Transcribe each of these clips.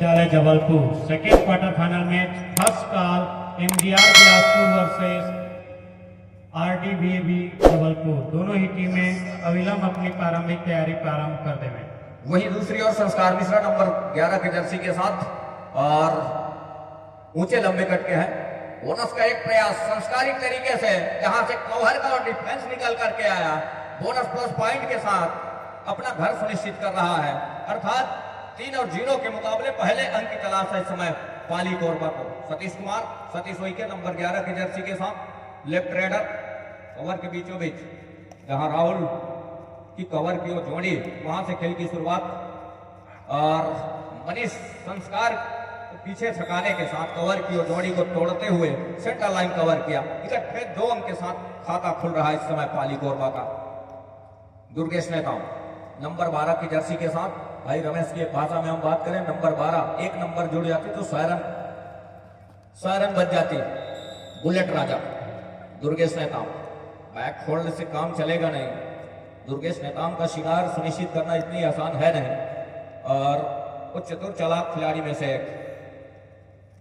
विद्यालय Jabalpur second quarter final match first call MDR Bilaspur versus RDBAB Jabalpur. दोनों ही टीमें अविलंब अपनी प्रारंभिक तैयारी प्रारंभ कर देंगे। वही दूसरी ओर संस्कार मिश्रा नंबर 11 के जर्सी के साथ और ऊंचे लंबे कट के हैं। बोनस का एक प्रयास संस्कारिक तरीके से जहां से कवर का और डिफेंस निकल करके आया, बोनस प्लस पॉइंट के साथ अपना घर सुनिश्चित कर रहा है। अर्थात 3 और 0 के मुकाबले पहले अंक की तलाश है इस समय पाली कोरबा को। सतीश कुमार सतीश के नंबर 11 के जर्सी के साथ लेफ्ट रेडर कवर के बीचों बीच, जहां राहुल की कवर की ओर जोड़ी, वहां से खेल की शुरुआत और मनीष संस्कार पीछे छकाने के साथ कवर की ओर जोड़ी को तोड़ते हुए सेंटर लाइन कवर किया। इकट्ठे 2 अंक के साथ खाता खुल रहा है इस समय पाली कोरबा का। दुर्गेश नेता नंबर 12 की जर्सी के साथ, भाई रमेश की भाषा में हम बात करें, नंबर 12 एक नंबर जुड़ जाती तो सायरन बच जाती। बुलेट राजा दुर्गेश नेताम, बैक होल्ड से काम चलेगा नहीं। दुर्गेश नेताम का शिकार सुनिश्चित करना इतनी आसान है नहीं और वो चतुर चालाक खिलाड़ी में से एक।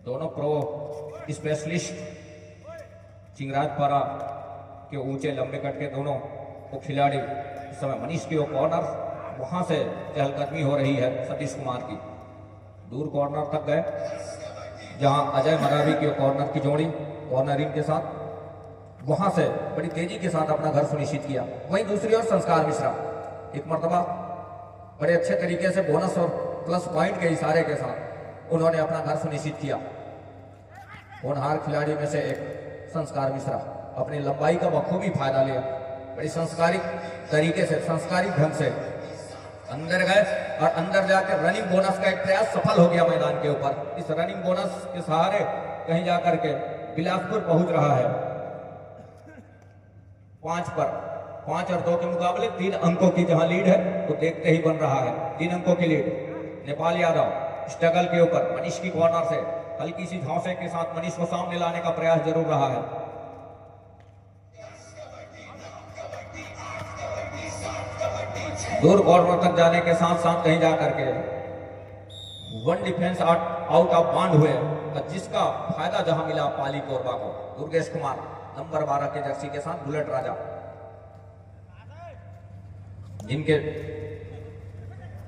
दोनों प्रो स्पेशलिस्ट चिंगराजपारा के ऊंचे लंबे कट के दोनों वो खिलाड़ी इस समय मनीष की कॉर्नर, वहां से चहलकदमी हो रही है सतीश कुमार की। दूर कॉर्नर तक गए जहां अजय मरावी की कॉर्नर की जोड़ी कॉर्नरिंग के साथ, वहां से बड़ी तेजी के साथ अपना घर सुनिश्चित किया। वहीं दूसरी ओर संस्कार मिश्रा एक मर्तबा बड़े अच्छे तरीके से बोनस और प्लस पॉइंट के इशारे के साथ उन्होंने अपना घर सुनिश्चित किया। होनहार खिलाड़ी में से एक संस्कार मिश्रा अपनी लंबाई का बखूबी फायदा लिया, बड़ी संस्कारिक तरीके से संस्कारिक ढंग से अंदर गए और अंदर जाकर रनिंग बोनस का एक प्रयास सफल हो गया मैदान के ऊपर। इस रनिंग बोनस के सहारे कहीं जाकर के बिलासपुर पहुंच रहा है 5 पर। 5 और 2 के मुकाबले 3 अंकों की जहां लीड है तो देखते ही बन रहा है 3 अंकों की लीड। नेपाल यादव स्ट्रगल के ऊपर मनीष की कॉर्नर से हल्की सी झौसे के साथ मनीष को सामने लाने का प्रयास जरूर रहा है। दूर कॉर्नर तक जाने के साथ साथ कहीं जाकर के 1 डिफेंस आउट ऑफ बाउंड हुए और जिसका फायदा जहां मिला पाली कोरबा को। दुर्गेश कुमार नंबर 12 के जर्सी के साथ बुलेट राजा, जिनके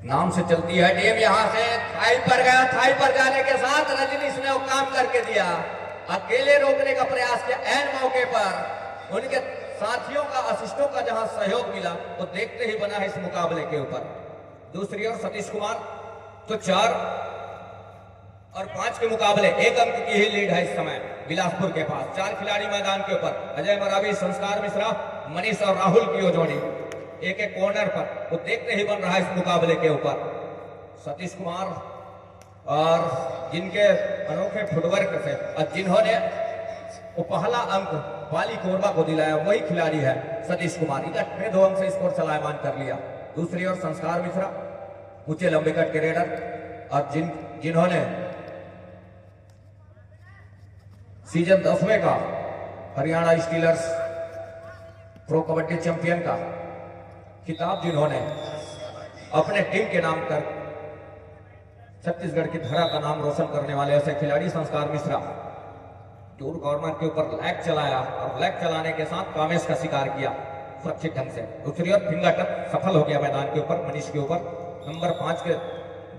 नाम से चलती है टीम, यहां से थाई पर गया। थाई पर जाने के साथ रजनीश ने वो काम करके दिया, अकेले रोकने का प्रयास किया। एन मौके पर उनके साथियों का असिस्टों का जहां सहयोग मिला तो देखते ही बना है इस मुकाबले के ऊपर। दूसरी ओर सतीश कुमार तो 4 और 5 के मुकाबले 1 अंक की ही लीड है इस समय बिलासपुर के पास। 4 खिलाड़ी मैदान के ऊपर, अजय मरावी, संस्कार मिश्रा, मनीष और राहुल की जोड़ी एक एक कॉर्नर पर वो देखते ही बन रहा है इस मुकाबले के ऊपर। सतीश कुमार और जिनके अनोखे फुटवर्क से और जिन्होंने वो पहला अंक पाली कोरबा को दिलाया वही खिलाड़ी है सतीश कुमार। इकट्ठे 2 अंक से स्कोर चलायमान कर लिया। दूसरी ओर संस्कार मिश्रा ऊंचे लंबे कट के रेडर और जिन्होंने सीजन 10वें का Haryana stealers pro kabaddi champion का खिताब जिन्होंने अपने टीम के नाम कर छत्तीसगढ़ की धरा का नाम रोशन करने वाले ऐसे खिलाड़ी संस्कार मिश्रा। दूर कॉर्नर के ऊपर लेग चलाया और लेग चलाने के साथ कामेश का शिकार किया सुरक्षित ढंग से। दूसरी ओर फिंगर टच सफल हो गया मैदान के ऊपर मनीष के ऊपर। नंबर 5 के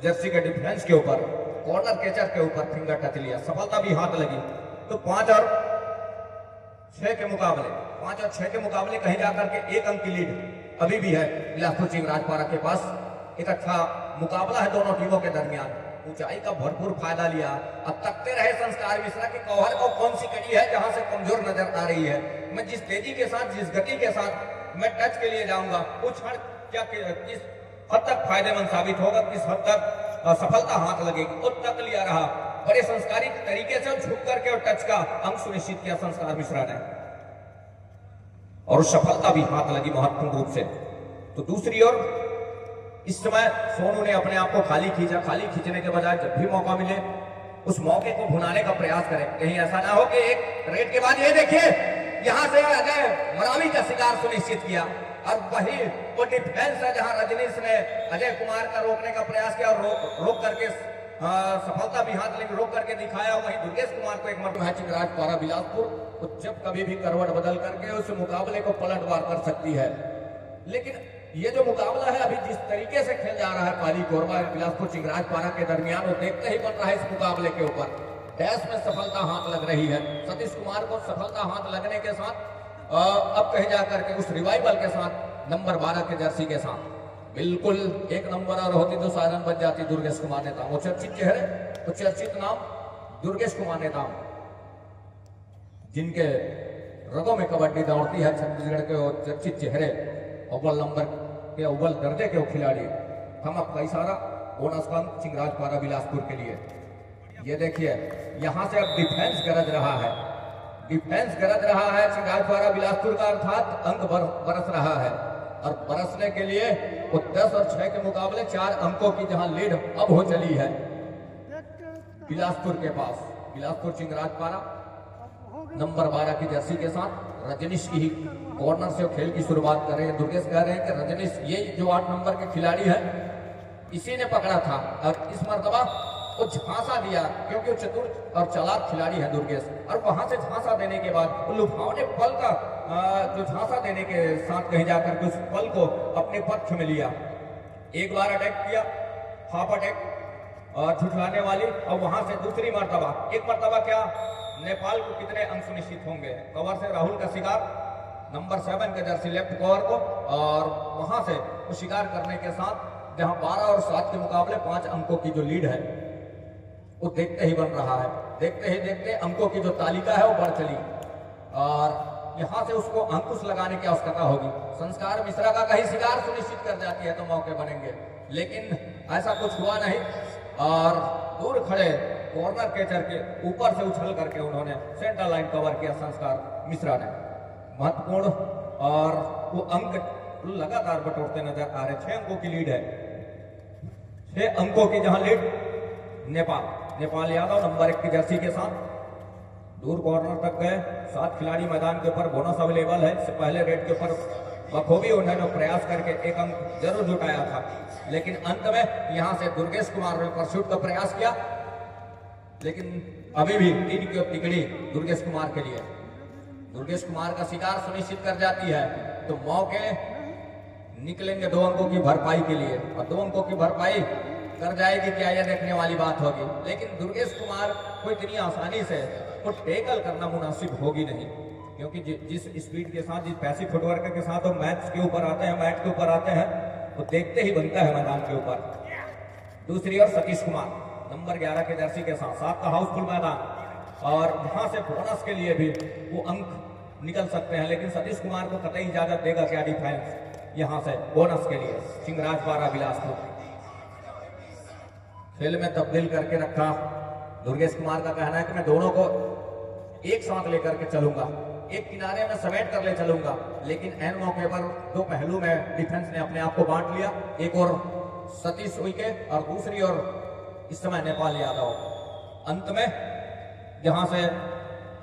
जर्सी के डिफेंस के ऊपर कॉर्नर कैचर के ऊपर फिंगर टच लिया, सफलता भी हाथ लगी। तो 5 और 6 के मुकाबले कहीं जाकर के 1 अंक की लीड अभी भी है बिलासपुर चिंगराजपारा के पास। एक अच्छा मुकाबला है दोनों टीमों के दरमियान, ऊंचाई का भरपूर फायदा लिया। अब तकते रहे संस्कार मिश्रा की कवर को कौन सी कड़ी है जहां से कमजोर नजर आ रही है। मैं जिस तेजी के साथ, जिस गति के साथ मैं टच के लिए जाऊंगा, वो क्षण क्या किस हद तक फायदेमंद साबित होगा, किस हद तक सफलता हाथ लगेगी, उस तक लिया रहा। बड़े संस्कारिक तरीके से झुक करके और टच का अंक सुनिश्चित किया संस्कार मिश्रा ने और सफलता भी हाथ लगी महत्वपूर्ण रूप से। तो दूसरी ओर इस समय सोनू ने अपने आप को खाली खींचा। खाली खींचने के बजाय जब भी मौका मिले उस मौके को भुनाने का प्रयास करें। कहीं ऐसा ना हो कि एक रेड के बाद ये देखिए यहां से अजय मरावी का शिकार सुनिश्चित किया और वही वो डिफेंस है जहां रजनीश ने अजय कुमार का रोकने का प्रयास किया और रोक करके सफलता भी हाथ लेकर रोक करके दिखाया। वहीं दुर्गेश कुमार को एक मरतबा चिंगराज पारा बिलासपुर तो जब कभी भी करवट बदल करके उस मुकाबले को पलटवार कर सकती है। लेकिन ये जो मुकाबला है अभी जिस तरीके से खेल जा रहा है पाली कोरबा बिलासपुर चिंगराज पारा के दरमियान, वो देखते ही बन रहा है इस मुकाबले के ऊपर डैश में सफलता हाथ लग रही है। सतीश कुमार को सफलता हाथ लगने के साथ अब कहीं जाकर के उस रिवाइवल के साथ नंबर 12 के जर्सी के साथ बिल्कुल एक नंबर और होती तो साधन बन जाती दुर्गेश कुमार नेताम। वो चर्चित चेहरे, वो चर्चित नाम दुर्गेश कुमार नेताम, जिनके रगों में कबड्डी दौड़ती है। छत्तीसगढ़ के वो चर्चित चेहरे, अव्वल नंबर के अव्वल दर्जे के वो खिलाड़ी। हम आपका इशारा बोनस का चिंगराज पारा बिलासपुर के लिए। ये देखिए यहां से अब डिफेंस गरज रहा है, डिफेंस गरज रहा है चिंगराज पारा बिलासपुर का, अर्थात अंक बरस रहा है। और बरसने के लिए वो 10 और 6 के मुकाबले 4 अंकों की जहां लीड अब हो चली है बिलासपुर के पास। बिलासपुर चिंगराज पारा नंबर 12 की जर्सी के साथ रजनीश की ही कॉर्नर से खेल की शुरुआत कर रहे हैं। दुर्गेश कह रहे हैं कि रजनीश ये जो 8 नंबर के खिलाड़ी है इसी ने पकड़ा था और इस मर्तबा वो झांसा दिया, क्योंकि वो चतुर और चालाक खिलाड़ी है दुर्गेश। और वहां से झांसा देने के बाद लुभावने पल का जो झांसा देने के साथ कहीं जाकर के उस पल को अपने पक्ष में लिया। एक बार अटैक किया, हाफ अटैक और झुठलाने वाली, और वहां से दूसरी मर्तबा, एक मर्तबा क्या नेपाल को कितने अंक सुनिश्चित होंगे। कवर से राहुल का शिकार नंबर 7 के जर्सी लेफ्ट कवर को, और वहां से वो शिकार करने के साथ जहां 12 और 7 के मुकाबले 5 अंकों की जो लीड है वो देखते ही बन रहा है। देखते ही देखते अंकों की जो तालिका है वो बढ़ चली और यहां से उसको अंकुश लगाने की आवश्यकता होगी। संस्कार मिश्रा का कहीं शिकार सुनिश्चित कर जाती है तो मौके बनेंगे, लेकिन ऐसा कुछ हुआ नहीं। और दूर खड़े कॉर्नर कैचर के ऊपर से उछल करके उन्होंने सेंटर लाइन कवर किया संस्कार मिश्रा ने। महत्वपूर्ण और वो अंक लगातार बटोरते नजर आ रहे। 6 अंकों की लीड है, 6 अंकों की जहां लीड नेपाल यादव नंबर 1 की जर्सी के साथ दूर कॉर्नर तक गए। 7 खिलाड़ी मैदान के ऊपर, बोनस अवेलेबल है। इससे पहले रेड के ऊपर बखूबी उन्होंने प्रयास करके 1 अंक जरूर जुटाया था, लेकिन अंत में यहां से दुर्गेश कुमार ने परस्यूट का प्रयास किया, लेकिन अभी भी 3 की टिकड़ी दुर्गेश कुमार के लिए। दुर्गेश कुमार का शिकार सुनिश्चित कर जाती है तो मौके निकलेंगे 2 अंकों की भरपाई के लिए, और 2 अंकों की भरपाई कर जाएगी क्या, यह देखने वाली बात होगी। लेकिन दुर्गेश कुमार को इतनी आसानी से वो टेकल करना मुनासिब होगी नहीं, क्योंकि जिस स्पीड के साथ, जिस पैसिव फुटवर्क के साथ वो मैच के ऊपर आते हैं, मैट के ऊपर आते हैं, वो देखते ही बनता है मैदान के ऊपर। दूसरी ओर सतीश कुमार नंबर 11 के जर्सी के साथ 7 का हाउसफुल मैदान, और वहां से बोनस के लिए भी वो अंक निकल सकते हैं, लेकिन सतीश कुमार को कतई इजाजत देगा क्या डिफेंस यहां से बोनस के लिए। चिंगराज पारा बिलासपुर खेल में तब्दील करके रखा। दुर्गेश कुमार का कहना है कि मैं दोनों को एक साथ लेकर के चलूंगा, एक किनारे में समेट कर ले चलूंगा, लेकिन एन मौके पर 2 पहलू में डिफेंस ने अपने आप को बांट लिया। एक और सतीश उइके और दूसरी ओर इस समय नेपाल यादव। अंत में जहां से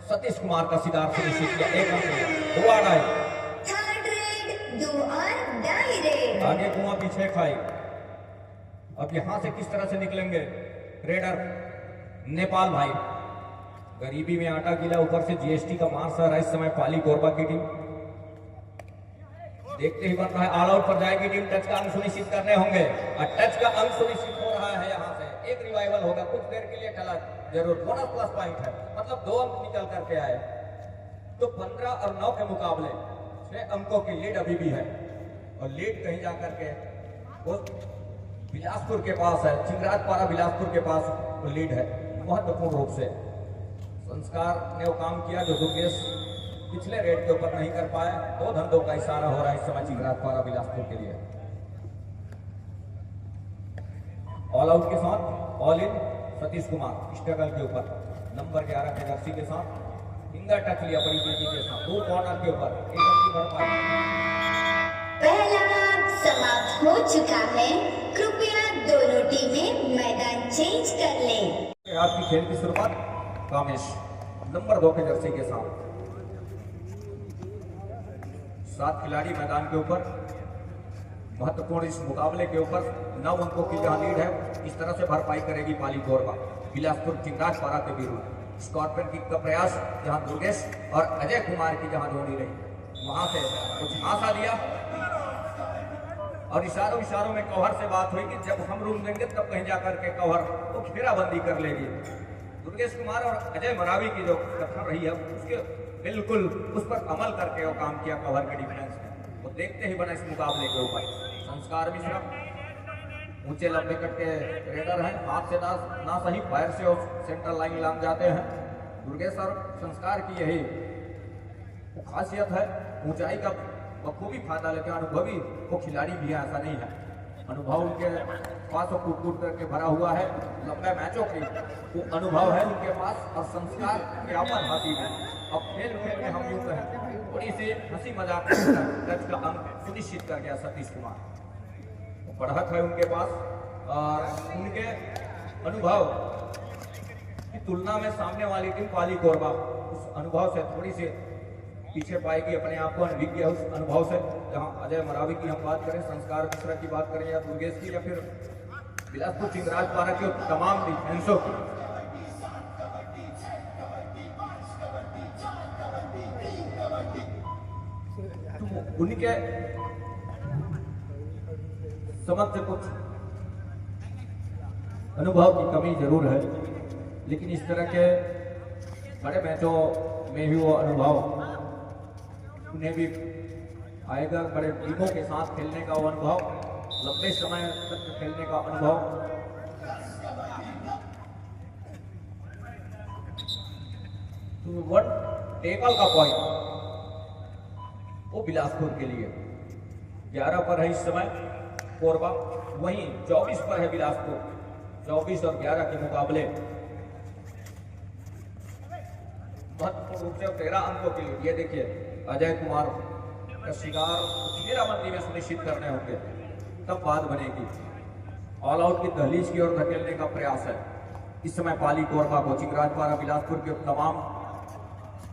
सतीश कुमार का शिकार सुनिश्चित किया, 1 अंक लिया। 2 आड़ाई, आगे कुआं पीछे खाई। अब यहां से किस तरह से निकलेंगे रेडर नेपाल भाई। गरीबी में आटा गिला, ऊपर से जीएसटी का मार सर है इस समय पाली कोरबा की टीम। देखते ही बन रहा है ऑल आउट पर जाएगी टीम। टच का अंक सुनिश्चित करने होंगे, और टच का अंक सुनिश्चित हो रहा है। यहां से एक रिवाइवल होगा, कुछ देर के लिए टला जरूर, बोनस प्लस पॉइंट है, मतलब 2 अंक निकल करके आए। तो 15 और 9 के मुकाबले 6 अंकों की लीड अभी भी है, और लीड कहीं जाकर के वो बिलासपुर के पास है। चिंगराज पारा बिलासपुर के पास वो लीड है महत्वपूर्ण रूप से। संस्कार ने वो काम किया जो दुर्गेश पिछले रेड के ऊपर नहीं कर पाए। 2 धंधों का इशारा हो रहा है इस समय चिंगराज पारा बिलासपुर के लिए। ऑल आउट के साथ all in Satish Kumar struggle के ऊपर नंबर 11 के जर्सी के साथ फिंगर टच लिया बड़ी तेजी के साथ। 2 कॉर्नर के ऊपर 1 अंक की भरपाई। पहला समाप्त हो चुका है, कृपया दोनों टीमें मैदान चेंज कर लें। आपकी खेल की शुरुआत कामेश नंबर 2 के जर्सी के साथ। 7 खिलाड़ी मैदान के ऊपर, महत्वपूर्ण इस मुकाबले के ऊपर 9 अंकों की जहां लीड है, इस तरह से भरपाई करेगी पाली कोरबा बिलासपुर चिंगासपारा के विरुद्ध। स्कॉर्पियन किक का प्रयास जहां दुर्गेश और अजय कुमार की जहां जोड़ी रही, वहां से कुछ आशा दिया और इशारों में कवर से बात हुई कि जब हम रूम देंगे तब कहीं जाकर के कवर तो घेराबंदी कर लेगी। दुर्गेश कुमार और अजय मरावी की जो कथन रही है उसके बिल्कुल उस पर अमल करके वो काम किया कवर के डिफेंस में, वो देखते ही बना इस मुकाबले के ऊपर। संस्कार मिश्रा ऊंचे लंबे कट के रेडर हैं, हाथ से ना सही पैर से वो सेंट्रल लाइन लांग जाते हैं। दुर्गेश और संस्कार की यही वो खासियत है, ऊंचाई का बखूबी फायदा लेते हैं। अनुभवी वो खिलाड़ी भी है, ऐसा नहीं है, अनुभव उनके पास वो कूट करके भरा हुआ है, लंबे मैचों की वो अनुभव है उनके पास और संस्कार ज्ञापन हासिल है। अब खेल में हम यूं कहें थोड़ी सी हंसी मजाक टच का अंक सुनिश्चित कर गया सतीश कुमार, बढ़त है उनके पास और उनके अनुभव की तुलना में सामने वाली टीम पाली कोरबा उस अनुभव से थोड़ी सी पीछे पाएगी अपने आप को, अनभिज्ञ उस अनुभव से। जहां अजय मरावी की हम बात करें, संस्कार मिश्रा की बात करें या दुर्गेश की या फिर बिलासपुर चिंगासपारा के तमाम डिफेंसों की, तो उनके समझ कुछ अनुभव की कमी जरूर है, लेकिन इस तरह के बड़े मैचों में भी वो अनुभव उन्हें भी आएगा। बड़े टीमों के साथ खेलने का वो अनुभव, लंबे समय तक खेलने का अनुभव। तो वन टेबल का पॉइंट वो बिलासपुर के लिए 11 पर है इस समय कोरबा, वहीं 24 पर है बिलासपुर। 24 और 11 के मुकाबले महत्वपूर्ण रूप से 13 अंकों के लिए। ये देखिए अजय कुमार का शिकार घेराबंदी में सुनिश्चित करने होंगे, तब बात बनेगी। ऑल आउट की दहलीज की ओर धकेलने का प्रयास है इस समय पाली कोरबा को। चिंगासपारा बिलासपुर के तमाम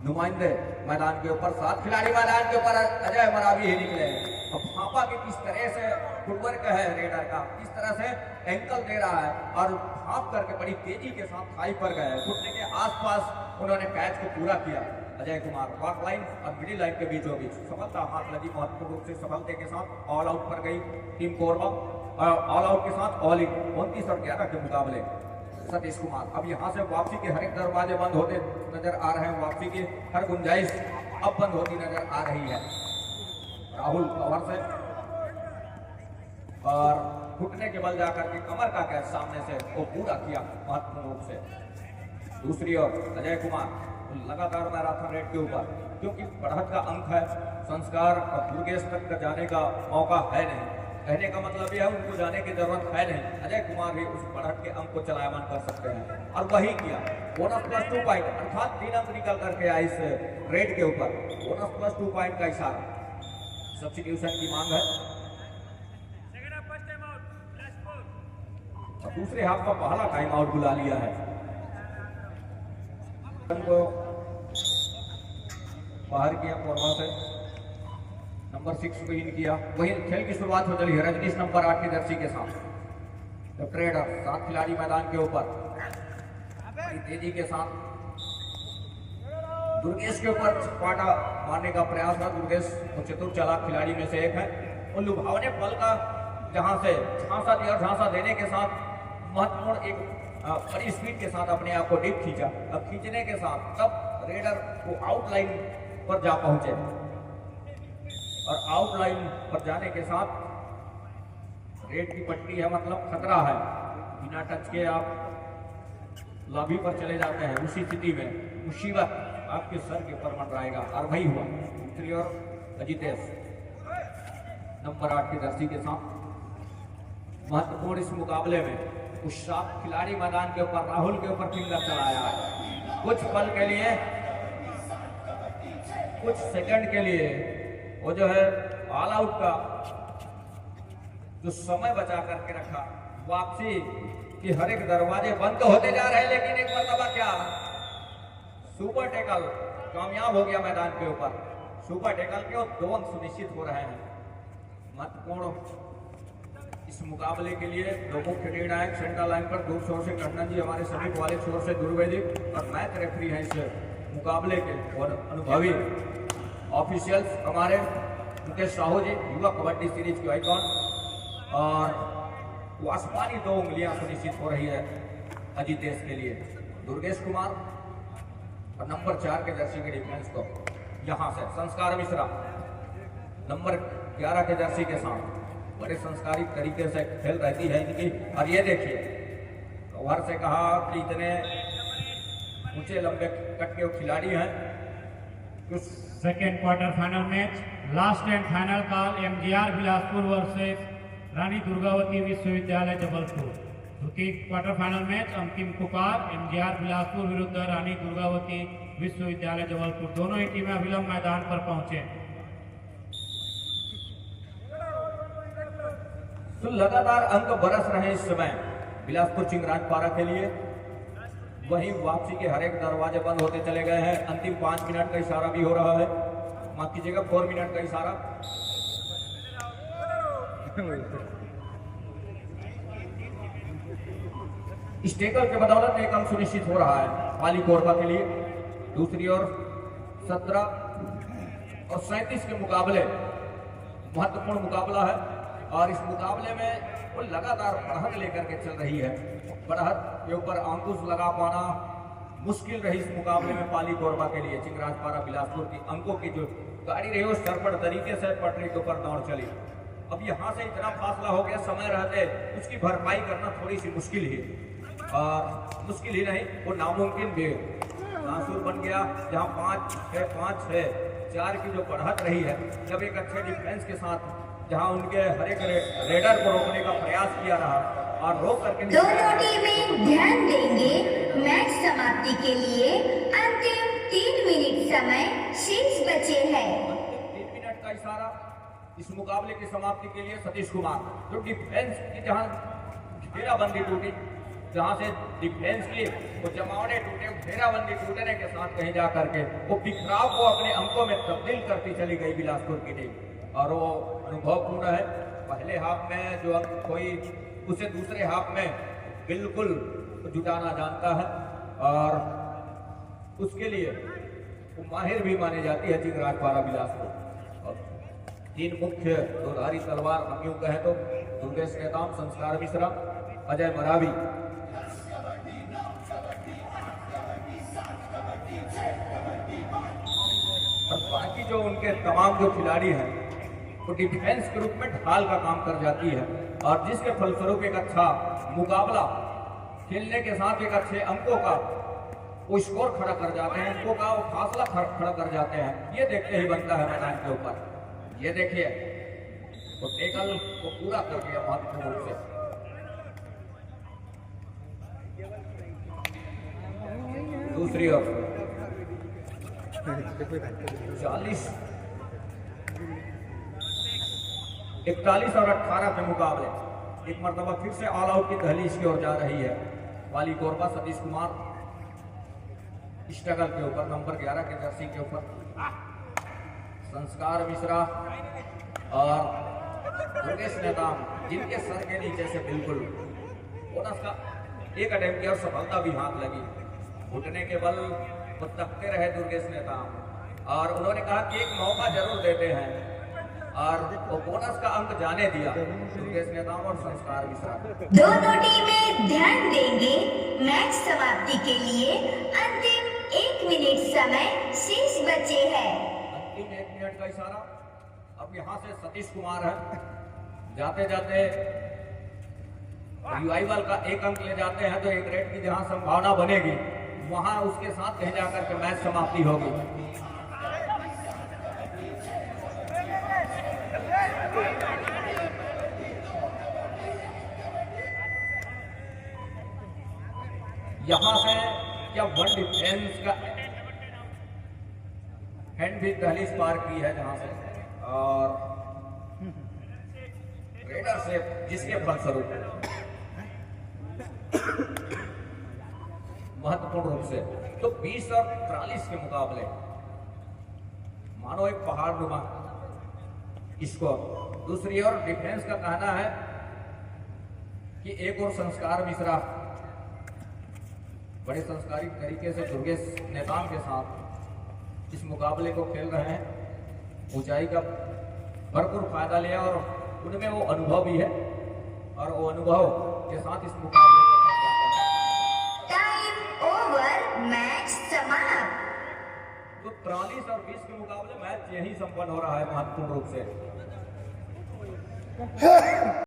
नुमाइंदे मैदान के ऊपर, 7 खिलाड़ी मैदान के ऊपर, अजय मरावी ही निकले। अब फापा के किस तरह से फुटवर्क है रेडर का, किस तरह से एंकल दे रहा है और भाप करके बड़ी तेजी के साथ थाई पर गए, घुटने के आसपास उन्होंने कैच को पूरा किया। अजय कुमार वॉक लाइन और मिडिल लाइन के बीचों बीच सफलता हाथ लगी, महत्वपूर्ण रूप से सफलता के साथ ऑल आउट पर गई टीम कोरबा। ऑल आउट के साथ ऑल इन 29 और 11 के मुकाबले सतीश कुमार। अब यहाँ से वापसी के हर एक दरवाजे बंद होते नजर आ रहे हैं, वापसी की हर गुंजाइश अब बंद होती नजर आ रही है। राहुल कवर से और घुटने के बल जाकर के कमर का कैच सामने से वो पूरा किया महत्वपूर्ण रूप से। दूसरी ओर अजय कुमार लगातार मैराथन रेड के ऊपर, क्योंकि बढ़त का अंक है, संस्कार और दुर्गेश तक जाने का मौका है नहीं। कहने का मतलब यह है उनको जाने की जरूरत है नहीं, अजय कुमार भी उस बढ़त के अंक को चलायमान कर सकते हैं और वही किया। बोनस प्लस 2 पॉइंट अर्थात 3 अंक निकल करके आए इस रेड के ऊपर। बोनस प्लस 2 पॉइंट का इशारा, सब्स्टिट्यूशन की मांग है और दूसरे हाफ का पहला टाइम आउट बुला लिया है। को बाहर किया कोरबा से, नंबर 6 को इन किया। वही खेल की शुरुआत हो चली है रजनीश नंबर 8 की जर्सी के साथ। तो ट्रेडर 7 खिलाड़ी मैदान के ऊपर तेजी के साथ दुर्गेश के ऊपर पाटा मारने का प्रयास था। दुर्गेश वो चतुर चालाक खिलाड़ी में से एक है। और लुभावने पल का जहां से झांसा दिया, झांसा देने के साथ महत्वपूर्ण एक बड़ी स्पीड के साथ अपने आप को डीप खींचा। अब खींचने के साथ तब रेडर को आउटलाइन पर जा पहुंचे और आउटलाइन पर जाने के साथ रेड की पट्टी है, मतलब खतरा है, बिना टच के आप लॉबी पर चले जाते हैं। उसी स्थिति में मुसीबत आपके सर के ऊपर मंडराएगा और वही हुआ। दूसरी ओर अजितेश नंबर 8 की जर्सी के साथ महत्वपूर्ण इस मुकाबले में उस सात खिलाड़ी मैदान के ऊपर राहुल के ऊपर फिंगर चलाया है। कुछ पल के लिए, कुछ सेकंड के लिए वो जो है ऑल आउट का जो समय बचा करके रखा, वापसी की हर एक दरवाजे बंद होते जा रहे हैं, लेकिन एक मरतबा क्या सुपर टैकल कामयाब हो गया मैदान के ऊपर। सुपर टैकल के 2 अंक सुनिश्चित हो रहे हैं। महत्वपूर्ण इस मुकाबले के लिए दो मुख्य निर्णायक सेंट्रल लाइन पर दूर छोर से टंडन जी, हमारे समीप वाले छोर से दुर्वेदी और मैच रेफरी हैं इस मुकाबले के, और अनुभवी ऑफिशियल्स हमारे मुकेश साहू जी, युवा कबड्डी सीरीज के आइकॉन, और वो आसमानी 2 उंगलियां सुनिश्चित हो रही है अजितेश के लिए, दुर्गेश कुमार, और नंबर 4 के जर्सी के डिफेंस को यहाँ से संस्कार मिश्रा नंबर 11 के जर्सी के साथ बड़े संस्कारित तरीके से खेल रहती है इनकी। और ये देखिए ओवर से कहा कि इतने ऊंचे लंबे कट के खिलाड़ी हैं। Second quarter final match, last and final call MGR Bilaspur versus Rani Durgavati Vishwavidyalaya Jabalpur. क्योंकि क्वार्टर फाइनल मैच अंतिम पुकार एमजीआर बिलासपुर विरुद्ध रानी दुर्गावती विश्वविद्यालय जबलपुर। दोनों ही टीमें अविलंब मैदान पर पहुंचे। तो लगातार अंक बरस रहे इस समय बिलासपुर चिंगराजपारा के लिए, वहीं वापसी के हर एक दरवाजे बंद होते चले गए हैं। अंतिम 5 मिनट का इशारा भी हो रहा है, माफ कीजिएगा 4 मिनट का इशारा। इस टेकल के बदौलत एक अंक सुनिश्चित हो रहा है पाली कोरबा के लिए। दूसरी ओर 17 और 37 के मुकाबले महत्वपूर्ण मुकाबला है, और इस मुकाबले में वो लगातार बढ़त लेकर के चल रही है। बढ़त के ऊपर अंकुश लगा पाना मुश्किल रही इस मुकाबले में पाली कोरबा के लिए। चिंगराजपारा बिलासपुर की अंकों की जो गाड़ी रही वो सरपट तरीके से पटरी के ऊपर दौड़ चली। अब यहाँ से इतना फासला हो गया, समय रहते उसकी भरपाई करना थोड़ी सी मुश्किल ही, और मुश्किल ही नहीं वो नामुमकिन भी नासूर बन गया। जहाँ 5-6 की जो बढ़त रही है, जब एक अच्छे डिफेंस के साथ जहां उनके हर एक रेडर को रोकने का प्रयास किया रहा और रोक करके दोनों टीमें ध्यान देंगे, मैच समाप्ति के लिए अंतिम 3 मिनट समय शेष बचे हैं। 3 मिनट का इशारा इस मुकाबले की समाप्ति के लिए सतीश कुमार, जो डिफेंस की जहां घेराबंदी टूटी, जहां से डिफेंस की वो जमावड़े टूटे, घेराबंदी टूटने के साथ कहीं जा करके वो बिखराव को अपने अंकों में तब्दील करती चली गई बिलासपुर की टीम, और वो अनुभवपूर्ण है। पहले हाफ में जो अंक कोई उसे दूसरे हाफ में बिल्कुल जुटाना जानता है, और उसके लिए वो माहिर भी मानी जाती है चिंगराजपारा बिलासपुर। और 3 मुख्य दोधारी तलवार हम यूं कहें तो दुर्गेश नेताम, संस्कार मिश्रा, अजय मरावी, और बाकी जो उनके तमाम जो खिलाड़ी हैं वो डिफेंस के रूप में ढाल का काम कर जाती है, और जिसके फलस्वरूप एक अच्छा मुकाबला खेलने के साथ एक अच्छे अंकों का वो स्कोर खड़ा कर जाते हैं, अंकों का वो फासला खड़ा कर जाते हैं। ये देखते ही बनता है मैदान के ऊपर। ये देखिए वो टेकल को पूरा कर दिया महत्वपूर्ण रूप से। दूसरी ओर 41 और 18 के मुकाबले एक मरतबा फिर से ऑल आउट की दहलीज की ओर जा रही है वाली कोरबा। सतीश कुमार स्ट्रगल के ऊपर, नंबर 11 के जर्सी के ऊपर संस्कार मिश्रा और दुर्गेश नेताम, जिनके सर के नीचे से बिल्कुल बोनस का एक अटेम्प्ट किया और सफलता भी हाथ लगी। घुटने के बल वो तकते रहे दुर्गेश नेताम, और उन्होंने कहा कि एक मौका जरूर देते हैं, और वो बोनस का अंक जाने दिया दुर्गेश नेताम और संस्कार मिश्रा। दोनों टीमें ध्यान देंगे, मैच समाप्ति के लिए अंतिम 1 मिनट समय शेष बचे हैं। अंतिम 1 मिनट का इशारा। अब यहाँ से सतीश कुमार है, जाते जाते रिवाइवल का 1 अंक ले जाते हैं तो एक रेड की जहां संभावना बनेगी वहां उसके साथ कहीं जाकर के मैच समाप्ति होगी। यहां से क्या वन डिफेंस का हैंड भी दहलीज पार की है जहां से, और रेडर से जिसके फलस्वरूप महत्वपूर्ण रूप से तो 20 और 43 के मुकाबले मानो एक पहाड़ नुमा स्कोर। दूसरी ओर डिफेंस का कहना है कि एक और संस्कार मिश्रा बड़े संस्कारिक तरीके से दुर्गेश नेताम के साथ इस मुकाबले को खेल रहे हैं। ऊंचाई का भरपूर फायदा लिया और उनमें वो अनुभव भी है और वो अनुभव के साथ इस मुकाबले को खेल रहे हैं। टाइम ओवर, मैच समाप्त। तो 43 और 20 के मुकाबले मैच यही संपन्न हो रहा है महत्वपूर्ण रूप से।